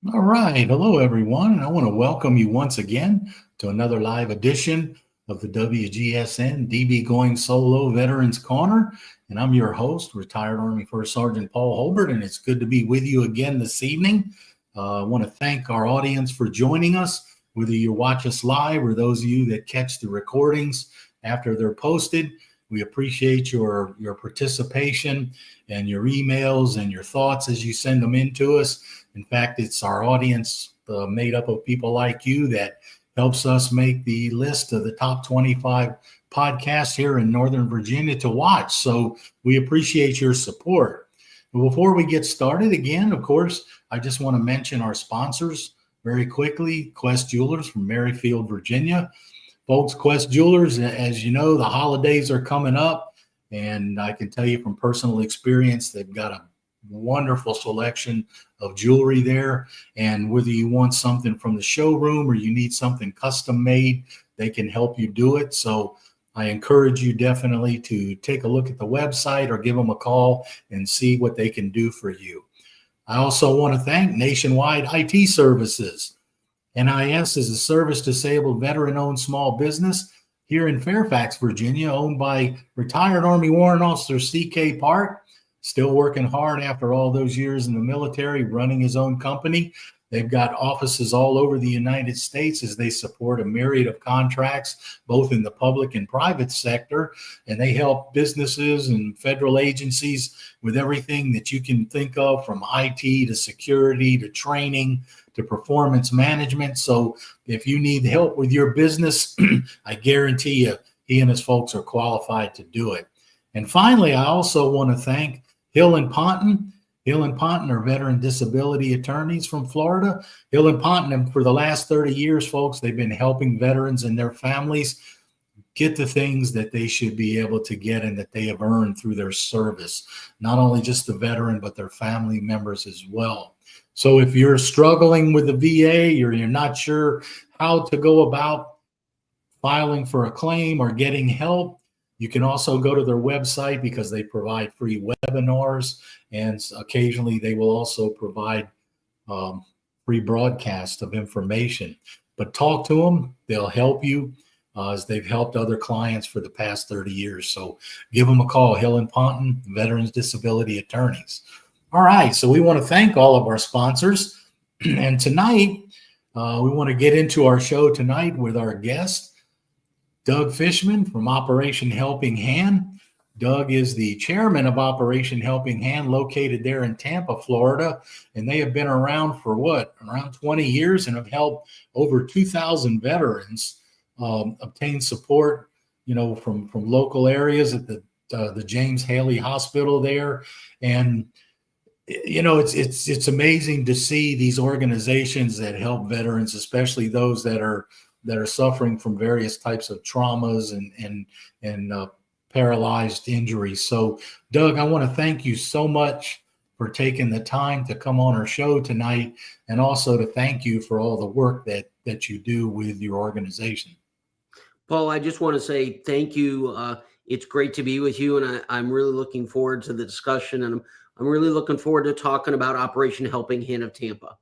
All right. Hello, everyone. And I want to welcome you once again to another live edition of the WGSN-DB Going Solo Veterans Corner. And I'm your host, retired Army First Sergeant Paul Holbert, and it's good to be with you again this evening. I want to thank our audience for joining us, whether you watch us live or those of you that catch the recordings after they're posted. We appreciate your participation and your emails and your thoughts as you send them in to us. In fact, it's our audience made up of people like you that helps us make the list of the top 25 podcasts here in Northern Virginia to watch. So we appreciate your support. But before we get started, again, of course, I just want to mention our sponsors very quickly. Quest Jewelers from Merrifield, Virginia. Folks, Quest Jewelers, as you know, the holidays are coming up, and I can tell you from personal experience, they've got a wonderful selection of jewelry there. And whether you want something from the showroom or you need something custom made, they can help you do it. So I encourage you definitely to take a look at the website or give them a call and see what they can do for you. I also want to thank Nationwide IT Services. NIS is a service-disabled veteran-owned small business here in Fairfax, Virginia, owned by retired Army Warrant Officer C.K. Park, still working hard after all those years in the military, running his own company. They've got offices all over the United States as they support a myriad of contracts, both in the public and private sector, and they help businesses and federal agencies with everything that you can think of, from IT to security to training to performance management. So if you need help with your business, I guarantee you he and his folks are qualified to do it. And finally, I also want to thank Hill and Ponton. Hill and Ponton are veteran disability attorneys from Florida. Hill and Ponton, for the last 30 years, folks, they've been helping veterans and their families get the things that they should be able to get and that they have earned through their service. Not only just the veteran, but their family members as well. So if you're struggling with the VA or you're not sure how to go about filing for a claim or getting help, you can also go to their website because they provide free webinars, and occasionally they will also provide free broadcast of information. But talk to them. They'll help you as they've helped other clients for the past 30 years. So give them a call, Hill and Ponton, Veterans Disability Attorneys. All right, so we want to thank all of our sponsors. And tonight, we want to get into our show tonight with our guest, Doug Fishman from Operation Helping Hand. Doug is the chairman of Operation Helping Hand, located there in Tampa, Florida. And they have been around for around 20 years, and have helped over 2,000 veterans obtain support, from local areas at the James Haley Hospital there. And it's amazing to see these organizations that help veterans, especially those that are suffering from various types of traumas and paralyzed injuries. So, Doug, I want to thank you so much for taking the time to come on our show tonight, and also to thank you for all the work that you do with your organization. Paul, I just want to say thank you. It's great to be with you, and I'm really looking forward to the discussion, and I'm really looking forward to talking about Operation Helping Hand of Tampa.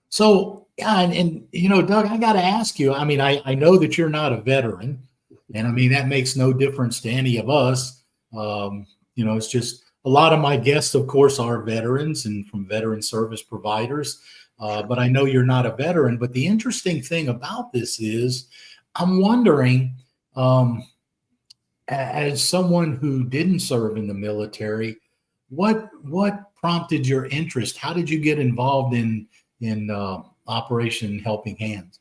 So, yeah, and Doug, I got to ask you, I know that you're not a veteran, and that makes no difference to any of us. It's just a lot of my guests, of course, are veterans and from veteran service providers, but I know you're not a veteran. But the interesting thing about this is, I'm wondering, as someone who didn't serve in the military, what prompted your interest? How did you get involved in Operation Helping Hands?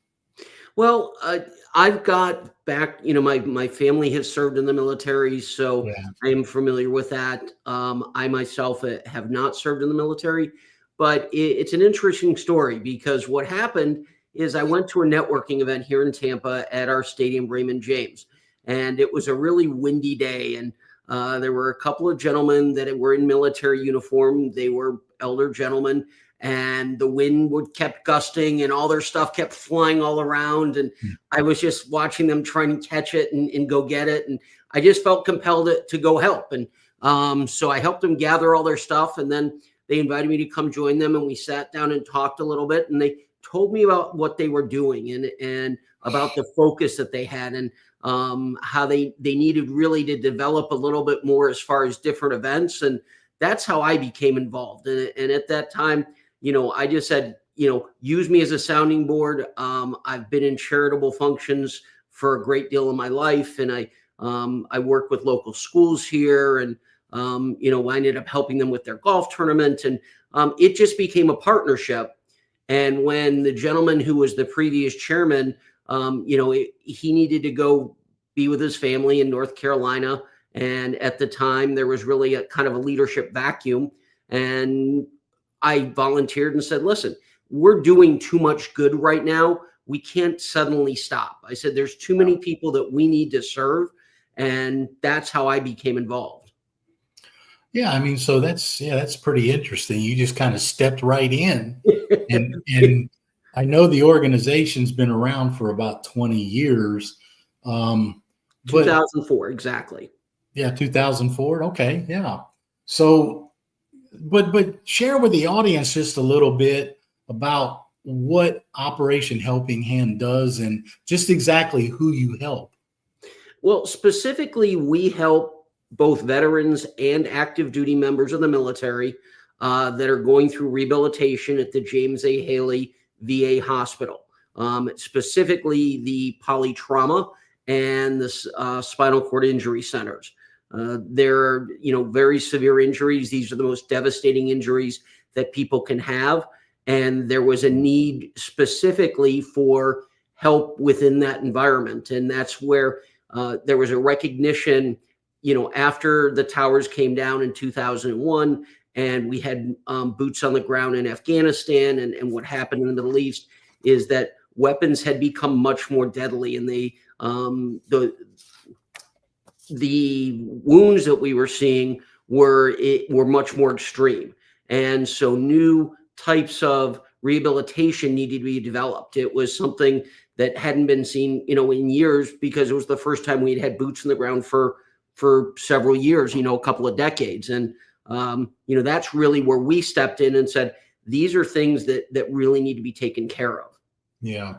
Well, I've got back, my family has served in the military, so yeah. I am familiar with that. I myself have not served in the military, but it's an interesting story, because what happened is I went to a networking event here in Tampa at our stadium, Raymond James, and it was a really windy day, and there were a couple of gentlemen that were in military uniform. They were elder gentlemen, and the wind kept gusting, and all their stuff kept flying all around. And I was just watching them trying to catch it and go get it. And I just felt compelled to go help. And so I helped them gather all their stuff. And then they invited me to come join them, and we sat down and talked a little bit, and they told me about what they were doing and about the focus that they had, and how they needed really to develop a little bit more as far as different events. And that's how I became involved. And at that time, I just said, use me as a sounding board. I've been in charitable functions for a great deal of my life, and I work with local schools here, and I ended up helping them with their golf tournament, and it just became a partnership. And when the gentleman who was the previous chairman, he needed to go be with his family in North Carolina, and at the time there was really a kind of a leadership vacuum, and I volunteered and said, listen, we're doing too much good right now. We can't suddenly stop. I said, there's too many people that we need to serve. And that's how I became involved. Yeah. I mean, so that's pretty interesting. You just kind of stepped right in and I know the organization's been around for about 20 years. 2004, exactly. Yeah. 2004. Okay. Yeah. So, but share with the audience just a little bit about what Operation Helping Hand does and just exactly who you help. Well, specifically, we help both veterans and active duty members of the military that are going through rehabilitation at the James A. Haley VA hospital, specifically the Polytrauma and the spinal cord injury centers. They're, very severe injuries. These are the most devastating injuries that people can have. And there was a need specifically for help within that environment. And that's where there was a recognition, after the towers came down in 2001, and we had boots on the ground in Afghanistan, and what happened in the Middle East is that weapons had become much more deadly, and the wounds that we were seeing were much more extreme. And so new types of rehabilitation needed to be developed. It was something that hadn't been seen, in years, because it was the first time we'd had boots on the ground for several years, a couple of decades. And, that's really where we stepped in and said, these are things that really need to be taken care of. Yeah.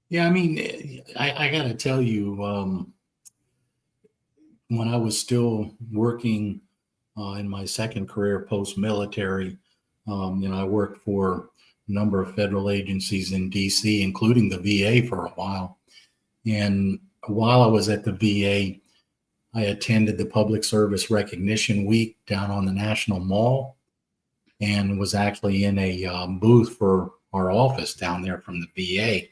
Yeah. I mean, I got to tell you, when I was still working in my second career post-military, I worked for a number of federal agencies in DC, including the VA for a while. And while I was at the VA, I attended the Public Service Recognition Week down on the National Mall and was actually in a booth for our office down there from the VA.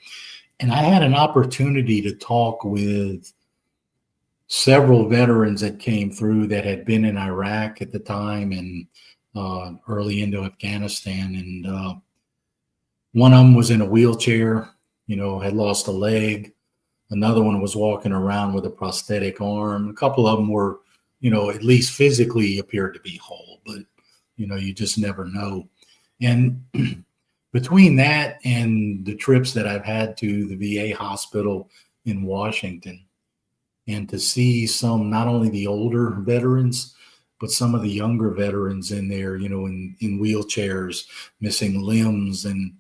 And I had an opportunity to talk with several veterans that came through that had been in Iraq at the time and early into Afghanistan. And one of them was in a wheelchair, had lost a leg. Another one was walking around with a prosthetic arm. A couple of them were, at least physically appeared to be whole, but, you just never know. And between that and the trips that I've had to the VA hospital in Washington, and to see some, not only the older veterans, but some of the younger veterans in there, in wheelchairs, missing limbs. And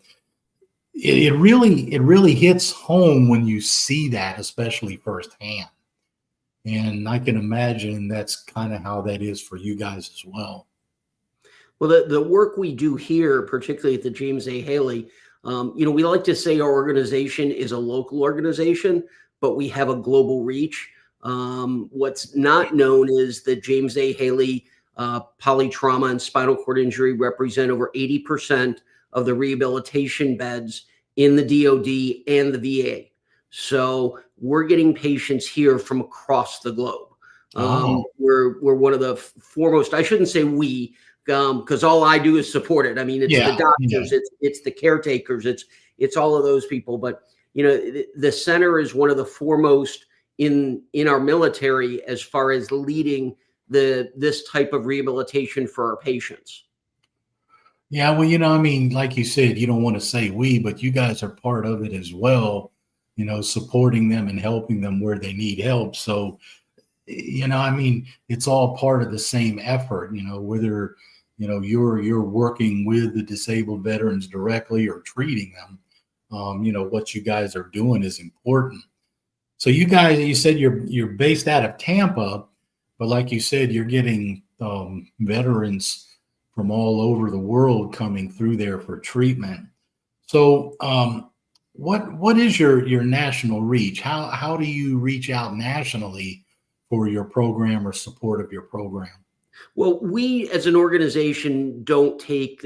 it really hits home when you see that, especially firsthand. And I can imagine that's kind of how that is for you guys as well. Well, the work we do here, particularly at the James A. Haley, we like to say our organization is a local organization, but we have a global reach. What's not known is that James A. Haley polytrauma and spinal cord injury represent over 80% of the rehabilitation beds in the DoD and the VA. So we're getting patients here from across the globe. We're one of the foremost. I shouldn't say we, because all I do is support it. I mean, it's the doctors, it's the caretakers, it's all of those people. But the center is one of the foremost in our military as far as leading this type of rehabilitation for our patients. Yeah, well, I mean, like you said, you don't want to say we, but you guys are part of it as well, supporting them and helping them where they need help. So, I mean, it's all part of the same effort, whether, you're working with the disabled veterans directly or treating them. What you guys are doing is important. So you said you're based out of Tampa, but like you said, you're getting veterans from all over the world coming through there for treatment. So what is your national reach? How do you reach out nationally for your program or support of your program? Well, we as an organization don't reach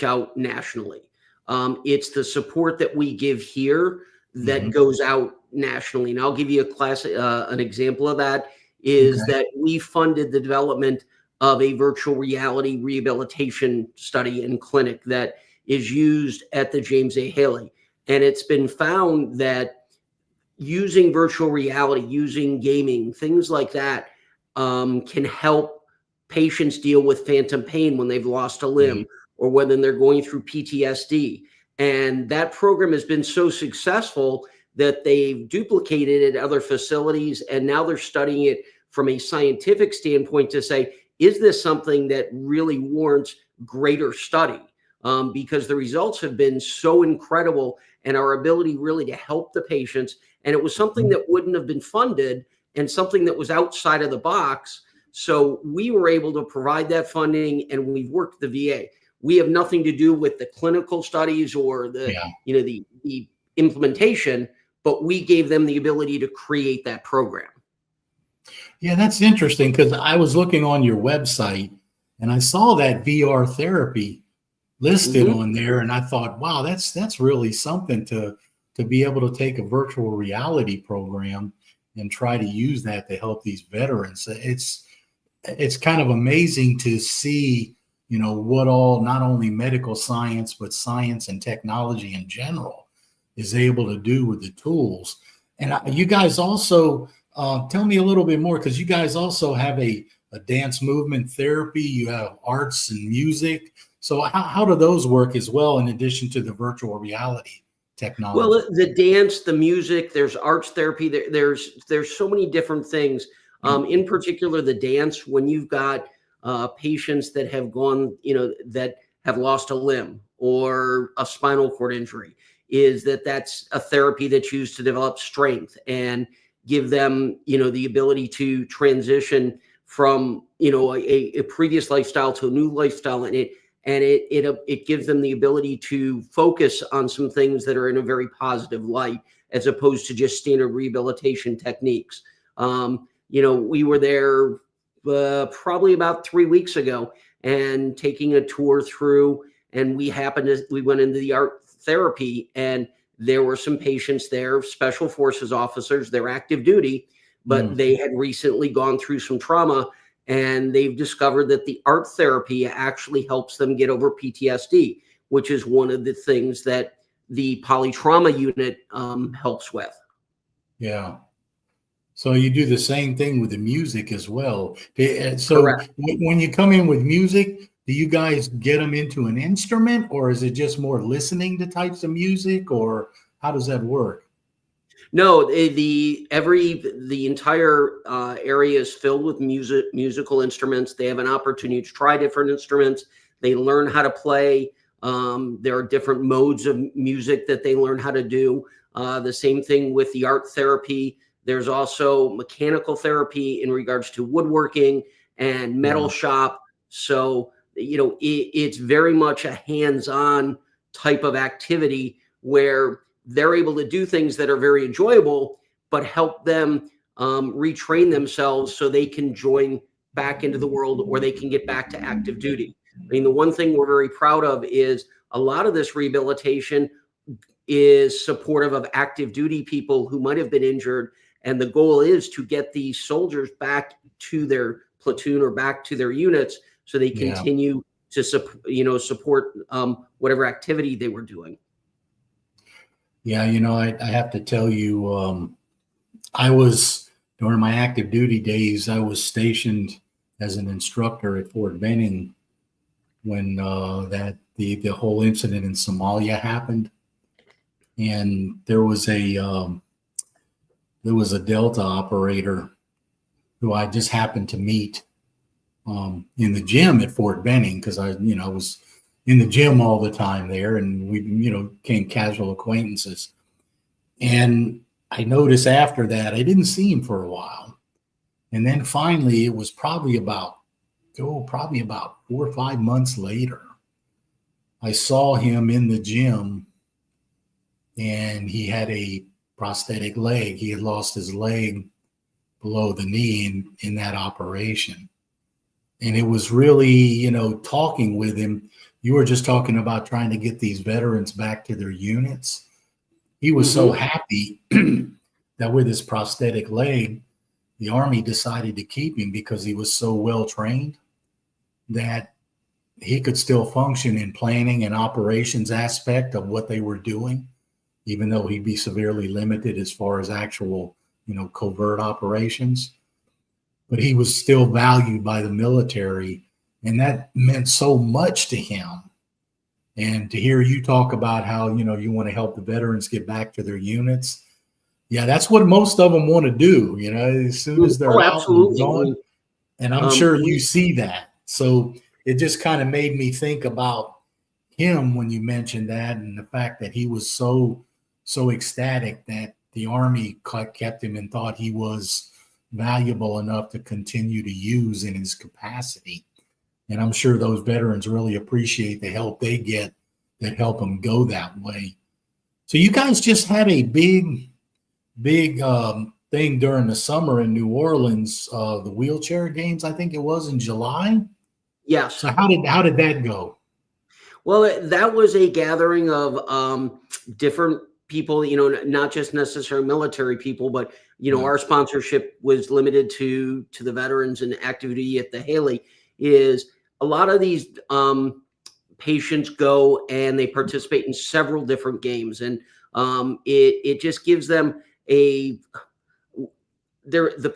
out nationally. It's the support that we give here that goes out nationally. And I'll give you an example of that is that we funded the development of a virtual reality rehabilitation study and clinic that is used at the James A. Haley. And it's been found that using virtual reality, using gaming, things like that, can help patients deal with phantom pain when they've lost a limb or when they're going through PTSD. And that program has been so successful that they've duplicated it at other facilities. And now they're studying it from a scientific standpoint to say, is this something that really warrants greater study? Because the results have been so incredible and our ability really to help the patients. And it was something that wouldn't have been funded and something that was outside of the box. So we were able to provide that funding, and we've worked the VA. We have nothing to do with the clinical studies or the implementation, but we gave them the ability to create that program. Yeah, that's interesting because I was looking on your website and I saw that VR therapy listed on there, and I thought, wow, that's really something to be able to take a virtual reality program and try to use that to help these veterans. It's kind of amazing to see, what all, not only medical science, but science and technology in general is able to do with the tools. And you guys also, tell me a little bit more, because you guys also have a dance movement therapy, you have arts and music. So how do those work as well, in addition to the virtual reality technology? Well, the dance, the music, there's arts therapy, there's so many different things. In particular, the dance, when you've got patients that have gone, that have lost a limb or a spinal cord injury, that's a therapy that's used to develop strength and give them, the ability to transition from, a previous lifestyle to a new lifestyle. And it gives them the ability to focus on some things that are in a very positive light, as opposed to just standard rehabilitation techniques. We were there probably about 3 weeks ago and taking a tour through, and we went into the art therapy, and there were some patients there, special forces officers, they're active duty, but they had recently gone through some trauma, and they've discovered that the art therapy actually helps them get over PTSD, which is one of the things that the Polytrauma unit helps with. Yeah. So you do the same thing with the music as well. So Correct. When you come in with music, do you guys get them into an instrument, or is it just more listening to types of music, or how does that work? No, the entire area is filled with musical instruments. They have an opportunity to try different instruments. They learn how to play. There are different modes of music that they learn how to do. The same thing with the art therapy. There's also mechanical therapy in regards to woodworking and metal shop. So, it's very much a hands-on type of activity where they're able to do things that are very enjoyable, but help them retrain themselves so they can join back into the world, or they can get back to active duty. I mean, the one thing we're very proud of is a lot of this rehabilitation is supportive of active duty people who might have been injured. And the goal is to get these soldiers back to their platoon or back to their units so they continue to support whatever activity they were doing. Yeah, I have to tell you, during my active duty days, I was stationed as an instructor at Fort Benning when the whole incident in Somalia happened. And there was a Delta operator who I just happened to meet. in the gym at Fort Benning, because I was in the gym all the time there, and we, became casual acquaintances. And I noticed after that, I didn't see him for a while. And then finally, it was probably about 4 or 5 months later, I saw him in the gym, and he had a prosthetic leg. He had lost his leg below the knee in that operation. And it was really, talking with him. You were just talking about trying to get these veterans back to their units. He was so happy that with his prosthetic leg, the Army decided to keep him because he was so well trained that he could still function in planning and operations aspect of what they were doing, even though he'd be severely limited as far as actual, covert operations. But he was still valued by the military, and that meant so much to him. And to hear you talk about how, you want to help the veterans get back to their units. Yeah, that's what most of them want to do, as soon as they're out and going. And I'm sure you see that. So it just kind of made me think about him when you mentioned that, and the fact that he was so ecstatic that the Army kept him and thought he was valuable enough to continue to use in his capacity. And I'm sure those veterans really appreciate the help they get that help them go that way. So you guys just had a big thing during the summer in New Orleans, the wheelchair games, I think it was in July. Yes. So how did that go? Well, that was a gathering of different people, not just necessarily military people, but our sponsorship was limited to the veterans and activity at the Haley. Is a lot of these patients go and they participate in several different games, and it just gives them the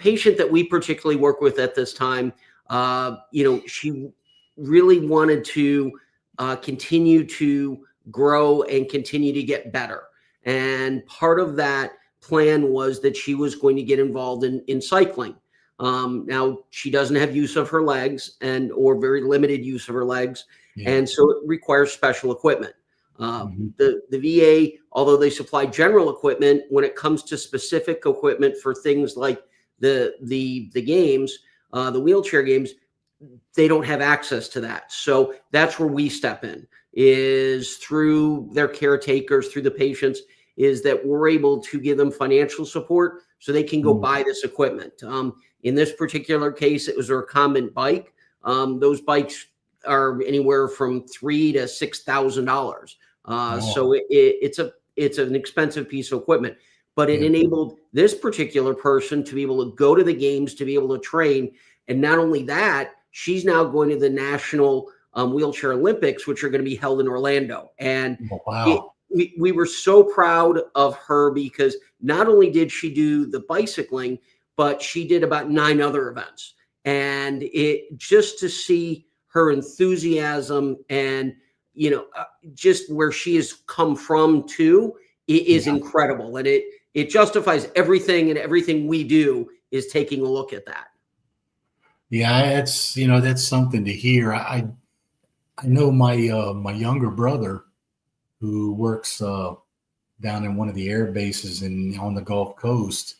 patient that we particularly work with at this time. She really wanted to continue to grow and continue to get better. And part of that plan was that she was going to get involved in cycling. Now, she doesn't have use of her legs or very limited use of her legs. Yeah. And so it requires special equipment. The VA, although they supply general equipment, when it comes to specific equipment for things like the games, the wheelchair games, they don't have access to that. So that's where we step in, is through their caretakers, through the patients, is that we're able to give them financial support so they can go buy this equipment. In this particular case, it was a recumbent bike. Those bikes are anywhere from $3,000 to $6,000. So it's an expensive piece of equipment, but it enabled this particular person to be able to go to the games, to be able to train. And not only that, she's now going to the National Wheelchair Olympics, which are going to be held in Orlando. And we were so proud of her because not only did she do the bicycling, but she did about 9 other events. And it just to see her enthusiasm and, just where she has come from too, it is incredible. And it justifies everything, and everything we do is taking a look at that. Yeah, it's, that's something to hear. I know my younger brother, who works down in one of the air bases on the Gulf Coast.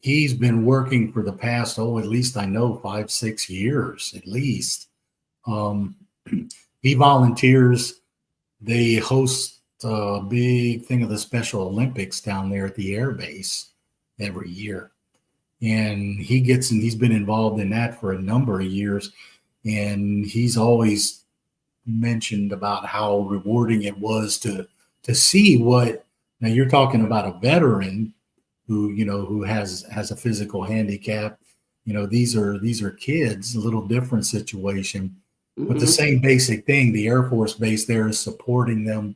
He's been working for the past, at least I know 5-6 years at least. He volunteers. They host a big thing of the Special Olympics down there at the air base every year. And he's been involved in that for a number of years. And he's always mentioned about how rewarding it was to see now you're talking about a veteran who has a physical handicap. These are kids, a little different situation, but the same basic thing. The Air Force Base there is supporting them.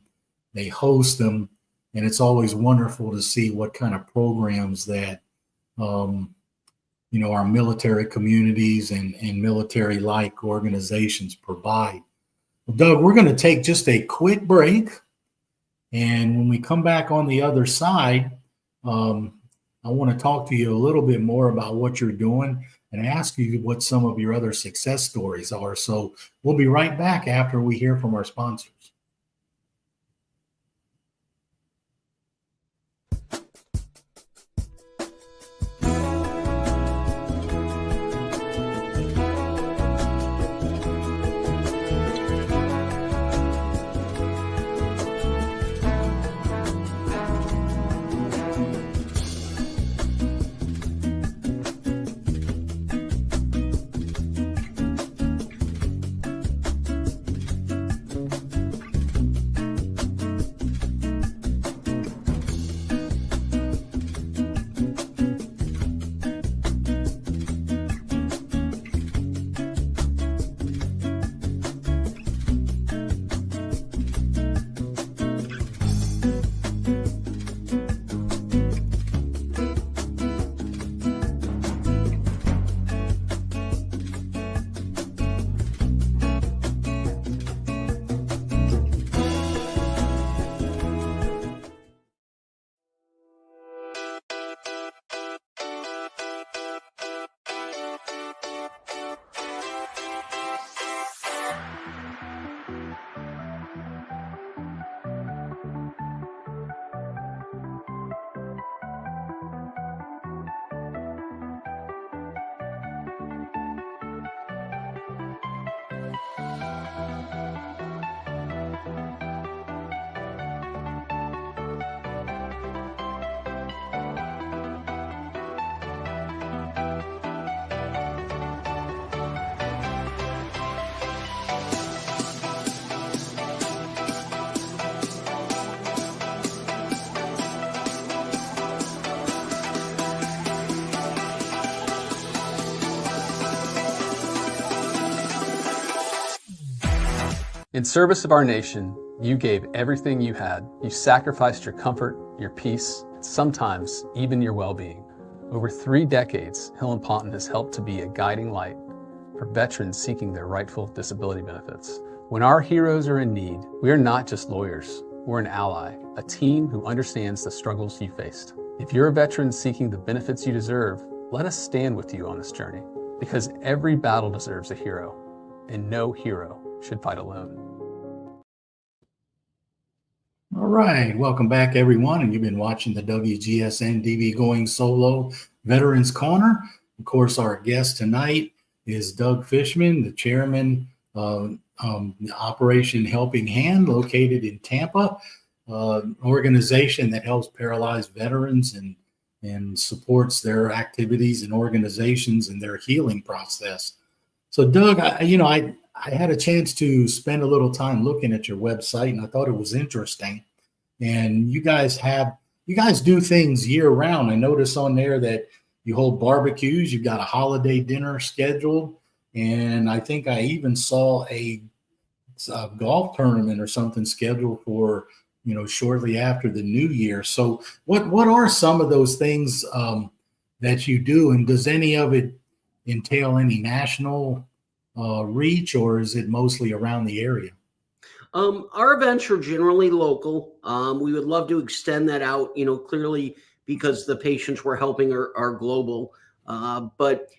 They host them, and it's always wonderful to see what kind of programs that our military communities and military-like organizations provide. Well, Doug, we're going to take just a quick break. And when we come back on the other side, I want to talk to you a little bit more about what you're doing and ask you what some of your other success stories are. So we'll be right back after we hear from our sponsors. In service of our nation, you gave everything you had. You sacrificed your comfort, your peace, sometimes even your well-being. Over 3 decades, Hill & Ponton has helped to be a guiding light for veterans seeking their rightful disability benefits. When our heroes are in need, we are not just lawyers. We're an ally, a team who understands the struggles you faced. If you're a veteran seeking the benefits you deserve, let us stand with you on this journey, because every battle deserves a hero, and no hero should fight alone. All right, welcome back, everyone. And you've been watching the WGSN-DB Going Solo Veterans Corner. Of course, our guest tonight is Doug Fishman, the chairman of Operation Helping Hand, located in Tampa, an organization that helps paralyzed veterans and supports their activities and organizations and their healing process. So, Doug, I had a chance to spend a little time looking at your website, and I thought it was interesting. And you guys do things year round. I notice on there that you hold barbecues. You've got a holiday dinner scheduled, and I think I even saw a golf tournament or something scheduled for shortly after the new year. So, what are some of those things that you do, and does any of it entail any national reach, or is it mostly around the area? Our events are generally local. We would love to extend that out, clearly because the patients we're helping are global. But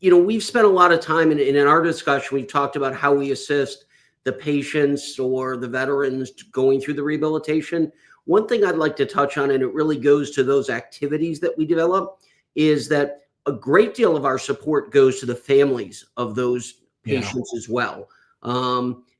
we've spent a lot of time in our discussion, we've talked about how we assist the patients or the veterans going through the rehabilitation. One thing I'd like to touch on, and it really goes to those activities that we develop, is that a great deal of our support goes to the families of those patients as well.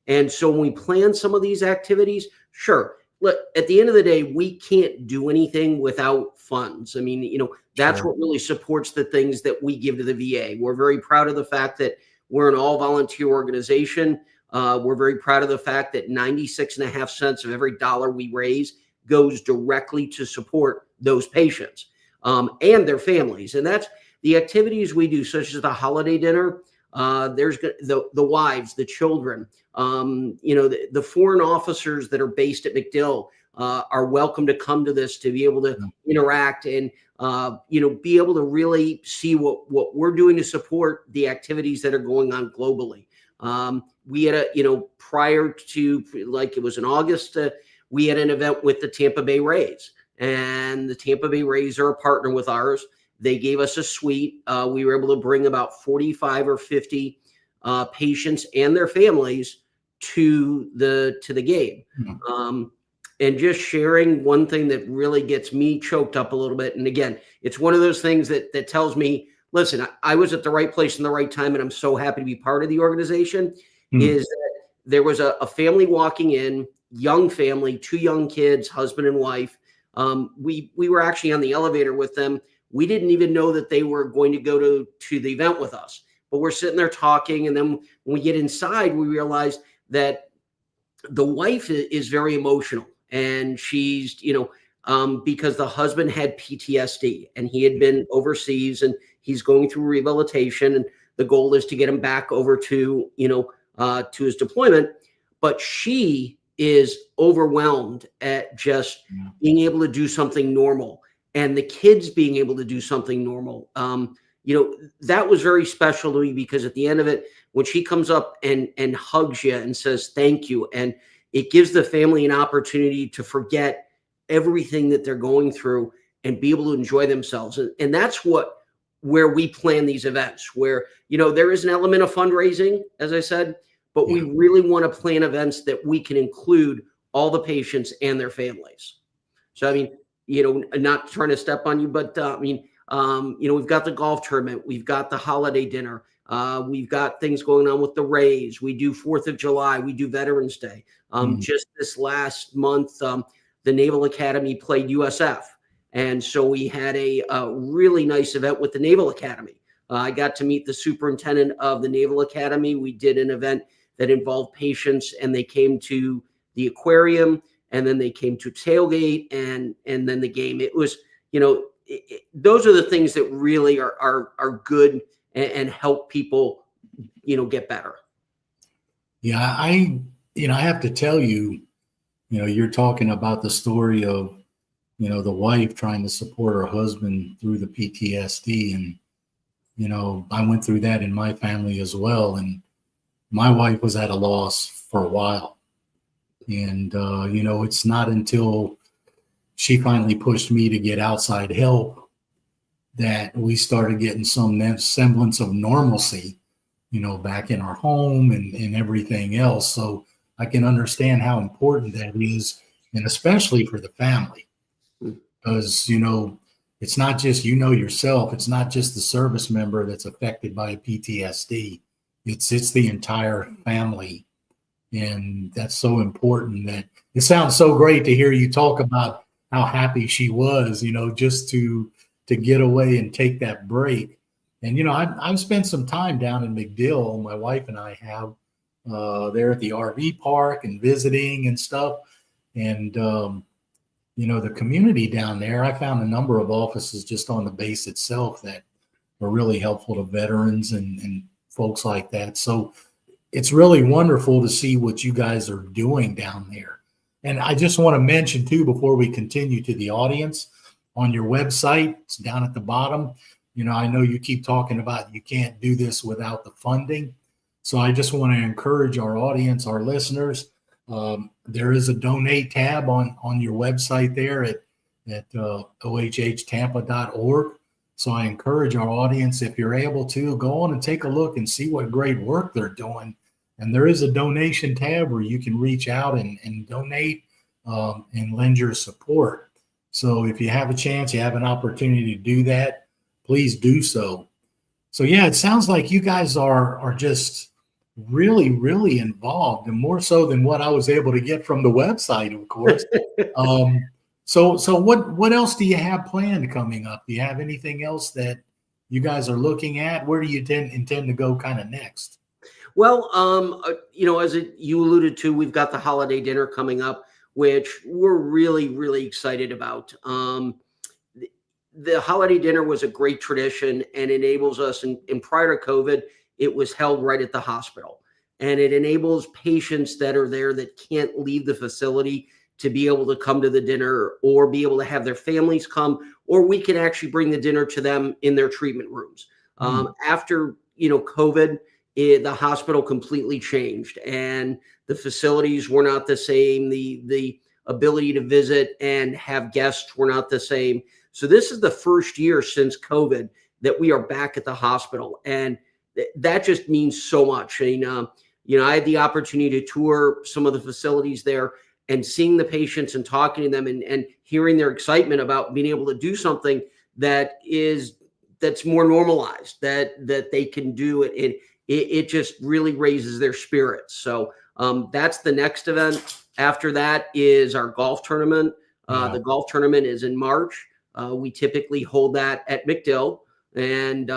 And so when we plan some of these activities, sure, look, at the end of the day, we can't do anything without funds. I mean, that's what really supports the things that we give to the VA. We're very proud of the fact that we're an all-volunteer organization. We're very proud of the fact that 96.5 cents of every dollar we raise goes directly to support those patients and their families. And that's the activities we do, such as the holiday dinner. There's the wives, the children, the foreign officers that are based at MacDill are welcome to come to this to be able to interact and, be able to really see what we're doing to support the activities that are going on globally. We had prior to, like it was in August, we had an event with the Tampa Bay Rays, and the Tampa Bay Rays are a partner with ours. They gave us a suite. We were able to bring about 45 or 50 patients and their families to the game. And just sharing, one thing that really gets me choked up a little bit. And again, it's one of those things that tells me, listen, I was at the right place in the right time, and I'm so happy to be part of the organization, is that there was a family walking in, young family, 2 young kids, husband and wife. We were actually on the elevator with them. We didn't even know that they were going to go to the event with us, but we're sitting there talking. And then when we get inside, we realize that the wife is very emotional, and she's, because the husband had PTSD and he had been overseas and he's going through rehabilitation, and the goal is to get him back over to his deployment. But she is overwhelmed at just being able to do something normal, and the kids being able to do something normal. That was very special to me, because at the end of it, when she comes up and hugs you and says thank you, and it gives the family an opportunity to forget everything that they're going through and be able to enjoy themselves. And that's where we plan these events, where, there is an element of fundraising, as I said, but we really want to plan events that we can include all the patients and their families. So, not trying to step on you, but we've got the golf tournament, we've got the holiday dinner, we've got things going on with the Rays. We do 4th of July, we do Veterans Day. Just this last month, the Naval Academy played USF. And so we had a really nice event with the Naval Academy. I got to meet the superintendent of the Naval Academy. We did an event that involved patients, and they came to the aquarium, and then they came to tailgate, and then the game. It was, those are the things that really are good and help people, get better. Yeah, I have to tell you, you're talking about the story of, the wife trying to support her husband through the PTSD. And, I went through that in my family as well. And my wife was at a loss for a while. And, it's not until she finally pushed me to get outside help that we started getting some semblance of normalcy, back in our home and everything else. So I can understand how important that is, and especially for the family, because, it's not just, yourself, it's not just the service member that's affected by PTSD. It's the entire family. And that's so important. That it sounds so great to hear you talk about how happy she was, just to get away and take that break. And, I've spent some time down in MacDill. My wife and I have there at the RV park and visiting and stuff. And, the community down there, I found a number of offices just on the base itself that were really helpful to veterans and folks like that. So it's really wonderful to see what you guys are doing down there. And I just want to mention too, before we continue, to the audience, on your website, it's down at the bottom. I know you keep talking about you can't do this without the funding. So I just want to encourage our audience, our listeners. There is a donate tab on your website there at ohhtampa.org. So I encourage our audience, if you're able to, go on and take a look and see what great work they're doing. And there is a donation tab where you can reach out and donate and lend your support. So if you have a chance, you have an opportunity to do that, please do so. So yeah, it sounds like you guys are just really, really involved, and more so than what I was able to get from the website, of course. So what else do you have planned coming up? Do you have anything else that you guys are looking at? Where do you intend to go kind of next? Well, as you alluded to, we've got the holiday dinner coming up, which we're really, really excited about. The holiday dinner was a great tradition and enables us, and prior to COVID, it was held right at the hospital. And it enables patients that are there that can't leave the facility to be able to come to the dinner, or be able to have their families come, or we can actually bring the dinner to them in their treatment rooms. After, COVID, the hospital completely changed, and the facilities were not the same. The ability to visit and have guests were not the same. So this is the first year since COVID that we are back at the hospital. And that just means so much. And, I had the opportunity to tour some of the facilities there and seeing the patients and talking to them and hearing their excitement about being able to do something that's more normalized, that they can do it. And it just really raises their spirits. So that's the next event. After that is our golf tournament. The golf tournament is in March. We typically hold that at McDill. And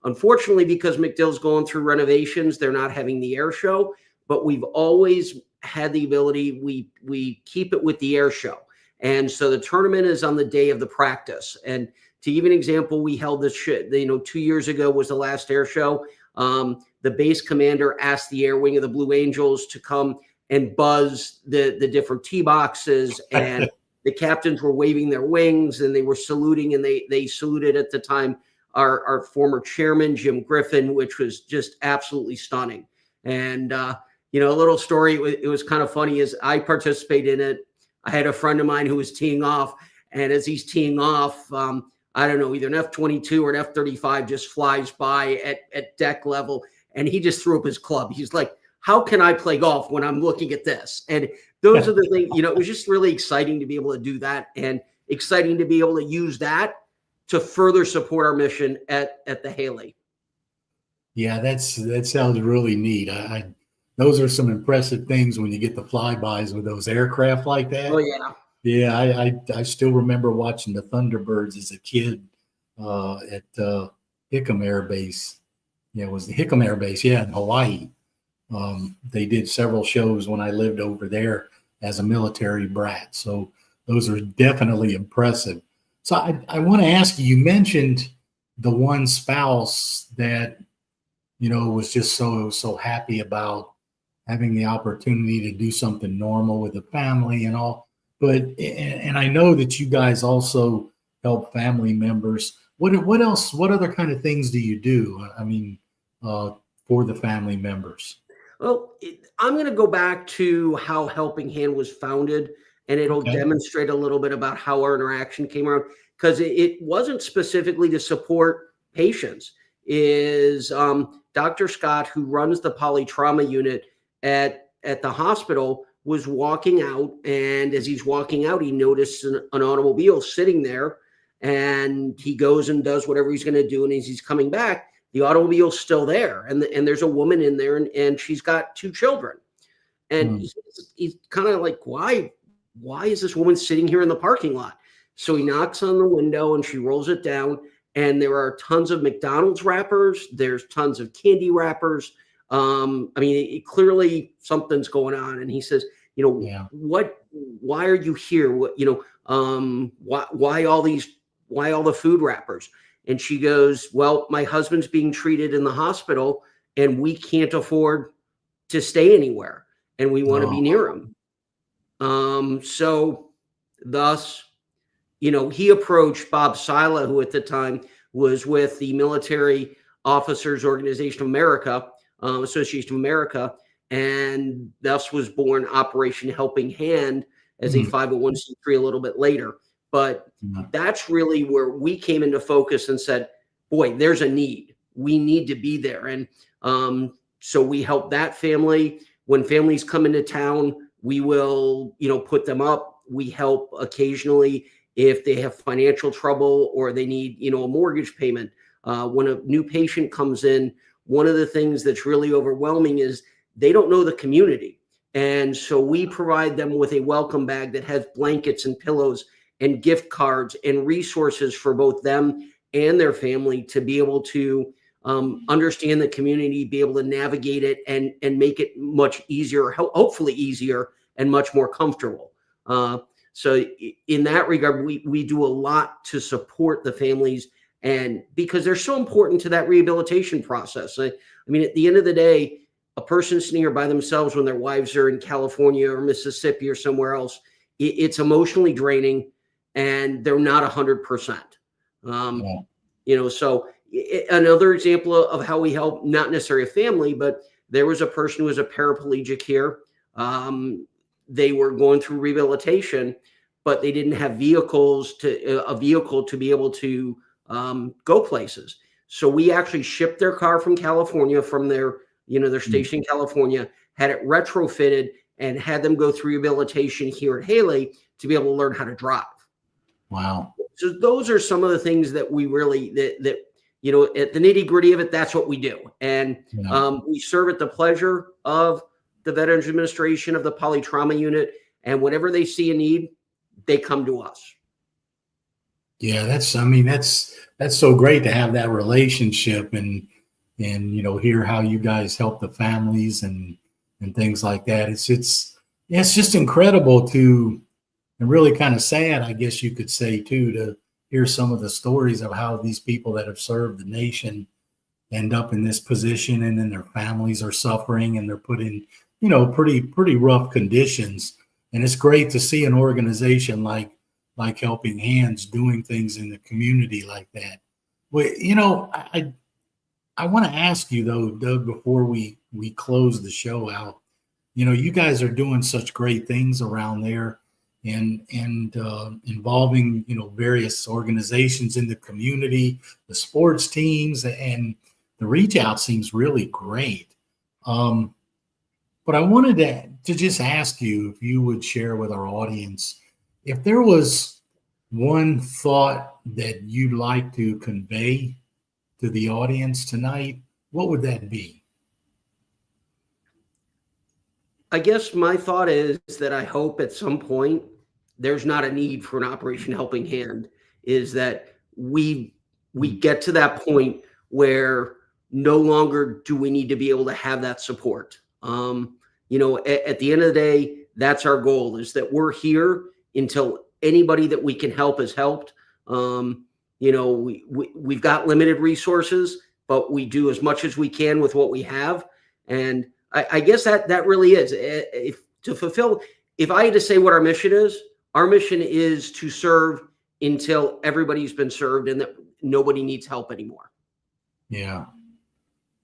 unfortunately, because McDill's going through renovations, they're not having the air show, but we've always had the ability, we keep it with the air show. And so the tournament is on the day of the practice. And to give an example, we held this 2 years ago was the last air show. The base commander asked the air wing of the Blue Angels to come and buzz the different tee boxes, and the captains were waving their wings and they were saluting, and they saluted at the time our former chairman, Jim Griffin, which was just absolutely stunning. And, a little story, it was kind of funny as I participated in it. I had a friend of mine who was teeing off, and as he's teeing off, I don't know, either an F-22 or an F-35 just flies by at deck level, and he just threw up his club. He's like, how can I play golf when I'm looking at this? And those are the things, it was just really exciting to be able to do that, and exciting to be able to use that to further support our mission at the Haley. Yeah, that sounds really neat. Those are some impressive things when you get the flybys with those aircraft like that. Oh yeah. Yeah, I still remember watching the Thunderbirds as a kid at Hickam Air Base. Yeah, it was the Hickam Air Base, in Hawaii. They did several shows when I lived over there as a military brat. So those are definitely impressive. So I want to ask you mentioned the one spouse that, was just so happy about having the opportunity to do something normal with the family and all. But, and I know that you guys also help family members. What else, what other kind of things do you do? I mean, for the family members? Well, I'm going to go back to how Helping Hand was founded, and it'll demonstrate a little bit about how our interaction came around, because it wasn't specifically to support patients. Is Dr. Scott, who runs the Polytrauma unit at the hospital, was walking out, and as he's walking out, he noticed an automobile sitting there, and he goes and does whatever he's going to do, and as he's coming back, the automobile's still there, and there's a woman in there, and she's got 2 children, and he's kind of like, why is this woman sitting here in the parking lot? So he knocks on the window, and she rolls it down, and there are tons of McDonald's wrappers. There's tons of candy wrappers. Clearly something's going on, and he says, why are you here? Why all the food wrappers? And she goes, well, my husband's being treated in the hospital, and we can't afford to stay anywhere, and we want to be near him. So thus, he approached Bob Sila, who at the time was with the Military Officers Association of America, and thus was born Operation Helping Hand as a 501c3 a little bit later. But that's really where we came into focus and said, boy, there's a need. We need to be there. And so we help that family. When families come into town, we will, put them up. We help occasionally if they have financial trouble or they need, a mortgage payment. When a new patient comes in, one of the things that's really overwhelming is they don't know the community. And so we provide them with a welcome bag that has blankets and pillows and gift cards and resources for both them and their family to be able to understand the community, be able to navigate it and make it much easier, hopefully easier and much more comfortable. So in that regard, we do a lot to support the families, and because they're so important to that rehabilitation process. I mean, at the end of the day, a person sitting here by themselves when their wives are in California or Mississippi or somewhere else, it's emotionally draining, and they're not 100%. So another example of how we help, not necessarily a family, but there was a person who was a paraplegic here. They were going through rehabilitation, but they didn't have a vehicle to be able to go places. So we actually shipped their car from California, from their station in California, had it retrofitted and had them go through rehabilitation here at Haley to be able to learn how to drive. Wow. So those are some of the things that we really, that at the nitty gritty of it, that's what we do. And we serve at the pleasure of the Veterans Administration, of the Polytrauma unit, and whenever they see a need, they come to us. Yeah, that's so great to have that relationship and hear how you guys help the families and things like that. It's just incredible and really kind of sad, I guess you could say too, to hear some of the stories of how these people that have served the nation end up in this position, and then their families are suffering and they're put in, pretty rough conditions. And it's great to see an organization like Helping Hands doing things in the community like that. Well, I want to ask you though, Doug, before we close the show out, you guys are doing such great things around there and involving, various organizations in the community, the sports teams, and the reach out seems really great. But I wanted to just ask you if you would share with our audience, if there was one thought that you'd like to convey to the audience tonight, what would that be? I guess my thought is that I hope at some point there's not a need for an Operation Helping Hand, is that we get to that point where no longer do we need to be able to have that support. At the end of the day, that's our goal, is that we're here until anybody that we can help is helped. We've got limited resources, but we do as much as we can with what we have. And I guess that really is, if I had to say what our mission is to serve until everybody's been served and that nobody needs help anymore. Yeah.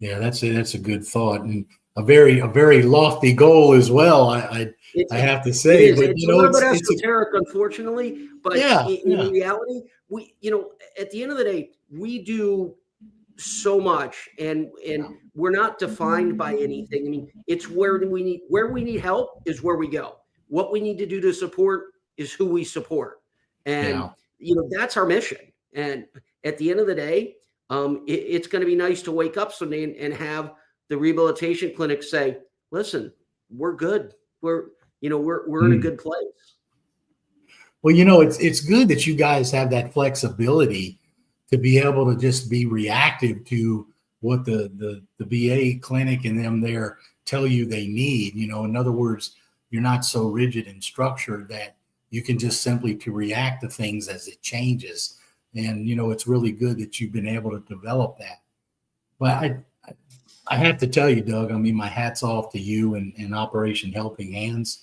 That's a good thought, and a very lofty goal as well. I have to say, but it's a little bit esoteric, unfortunately. But in reality, we, at the end of the day, we do so much, and we're not defined by anything. I mean, it's where we need help is where we go. What we need to do to support is who we support, and that's our mission. And at the end of the day, it's going to be nice to wake up someday and have the rehabilitation clinic say, "Listen, we're good. We're in a good place." Well, it's good that you guys have that flexibility to be able to just be reactive to what the VA clinic and them there tell you they need. In other words, you're not so rigid and structured that you can just simply to react to things as it changes. And, it's really good that you've been able to develop that. But I have to tell you, Doug, my hat's off to you and Operation Helping Hands.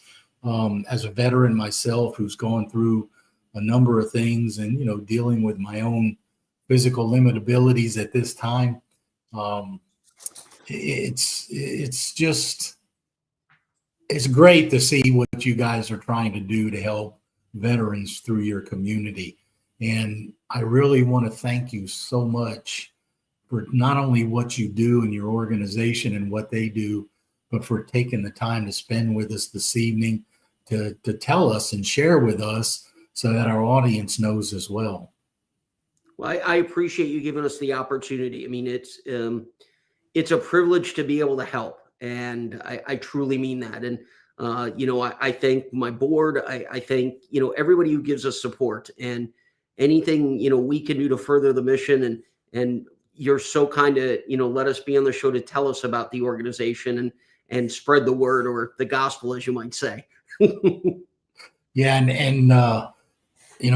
As a veteran myself who's gone through a number of things and, dealing with my own physical limitabilities at this time, it's great to see what you guys are trying to do to help veterans through your community. And I really want to thank you so much for not only what you do in your organization and what they do, but for taking the time to spend with us this evening to tell us and share with us so that our audience knows as well. Well, I appreciate you giving us the opportunity. I mean, it's a privilege to be able to help, and I truly mean that. And I thank my board. I thank everybody who gives us support, and anything we can do to further the mission. And you're so kind to let us be on the show to tell us about the organization and spread the word, or the gospel, as you might say. Yeah, and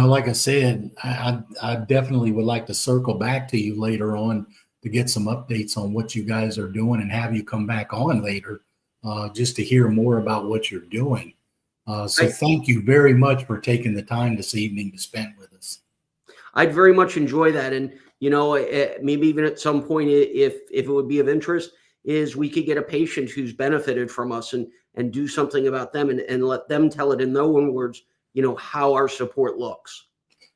like I said, I definitely would like to circle back to you later on to get some updates on what you guys are doing and have you come back on later just to hear more about what you're doing. So thank you very much for taking the time this evening to spend with us. I'd very much enjoy that. And, maybe even at some point, if it would be of interest, is we could get a patient who's benefited from us and do something about them and let them tell it in their own words, how our support looks.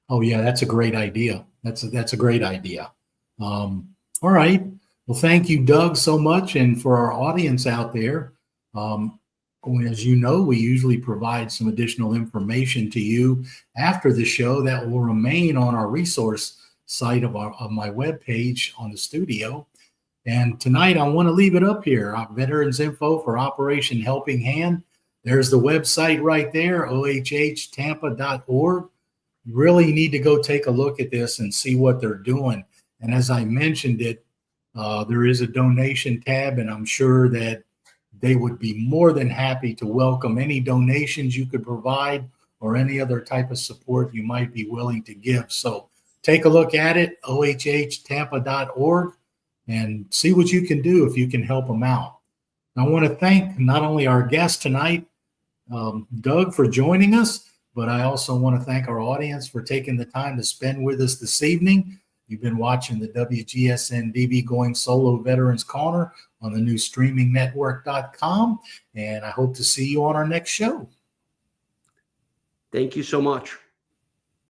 Oh yeah, that's a great idea. That's a great idea. All right. Well, thank you, Doug, so much. And for our audience out there, as you know, we usually provide some additional information to you after the show that will remain on our resource site of my webpage on the studio. And tonight, I want to leave it up here. Veterans info for Operation Helping Hand. There's the website right there, ohhtampa.org. You really need to go take a look at this and see what they're doing. And as I mentioned it, there is a donation tab, and I'm sure that they would be more than happy to welcome any donations you could provide or any other type of support you might be willing to give. So take a look at it, ohhtampa.org, and see what you can do if you can help them out. I want to thank not only our guest tonight, Doug, for joining us, but I also want to thank our audience for taking the time to spend with us this evening. You've been watching the WGSN-DB Going Solo Veterans Corner on the new streamingnetwork.com, and I hope to see you on our next show. Thank you so much.